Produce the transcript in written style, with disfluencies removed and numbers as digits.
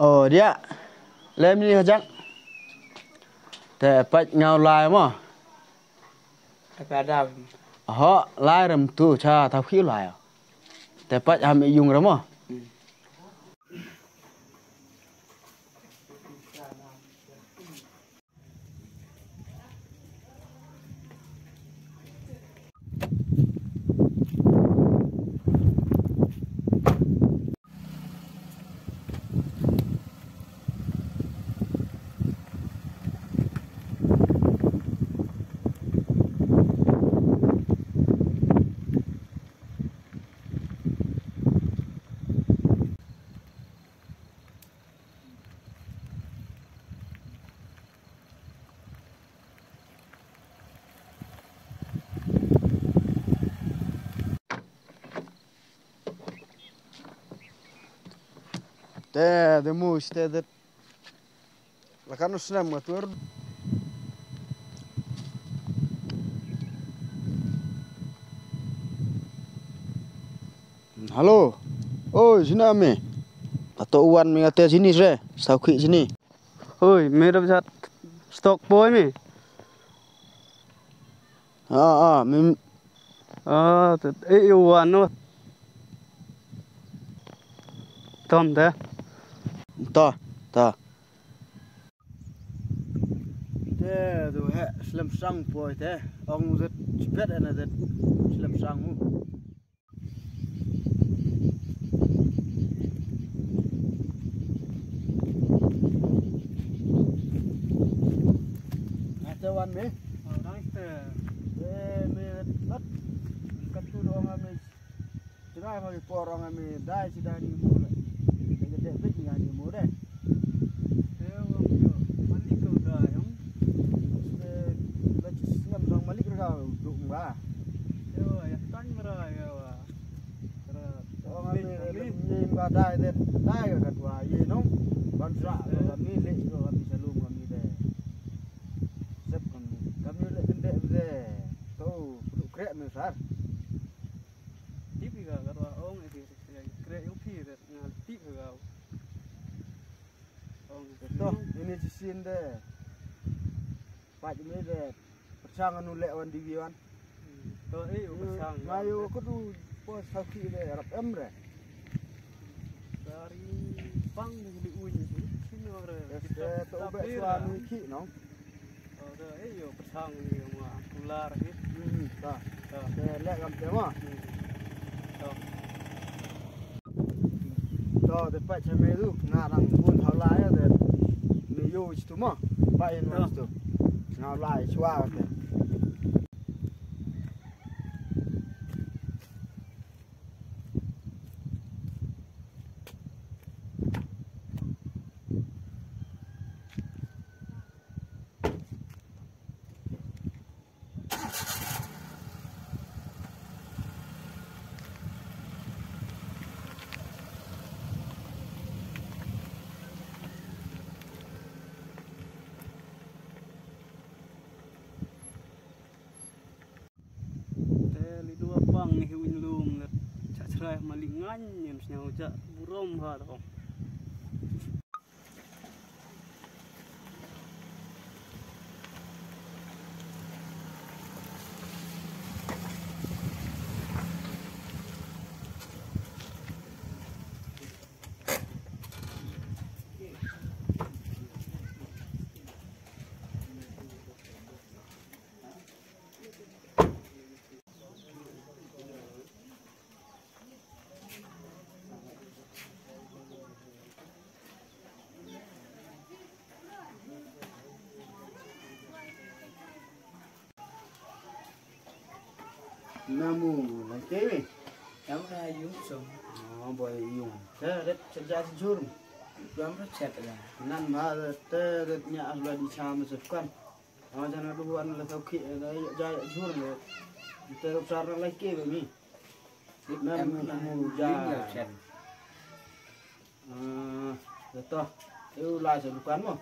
dia lem ni hajak te pat ngau lai mo apa ada ho lai ram tu cha thau khiu lai te pat ham yung ram mo te mu ste det la kan usnam matur halo oi sini ame atau uan mengate sini re sauki sini oi mere bisa stok boy me mem uan no tom da ta te du he slam sang poi te ong zet chpet ana zet slam sang mu ate wan me me lat katu dong ame cerai ma porong ame dai sidani mu le de bit ngani mu de ba ya tan mera ya wa ni ba dai de dai ga tua ye no ban sa ga mi le ga mi salum ga mi de sep ga mi le de de to du kre mi sar tipi ga tua ong e kre yo pi de na tipi ga ong to ini sin de pa mi de persang anu le wan di wan to persang ngayo ko du pos haki le rap emre dari pang di uji sini ore to be suami ki no persang ni ma ular hit ta le gam te ma to de pa chame du na rang bun thau lai de ni yo chu ma pa en ma tu na lai chwa te pang ni huin lum cha chrai malingan nyem snyau cha burom ha to namu lagi kamu dah yung song boy yung te det kerja sejur kamu dah chat lah nan ma te det nya asla di cham sekkan jangan duan la tau ki jaya jur le te sar lagi be mi namu ja chat to eu la se dukan mo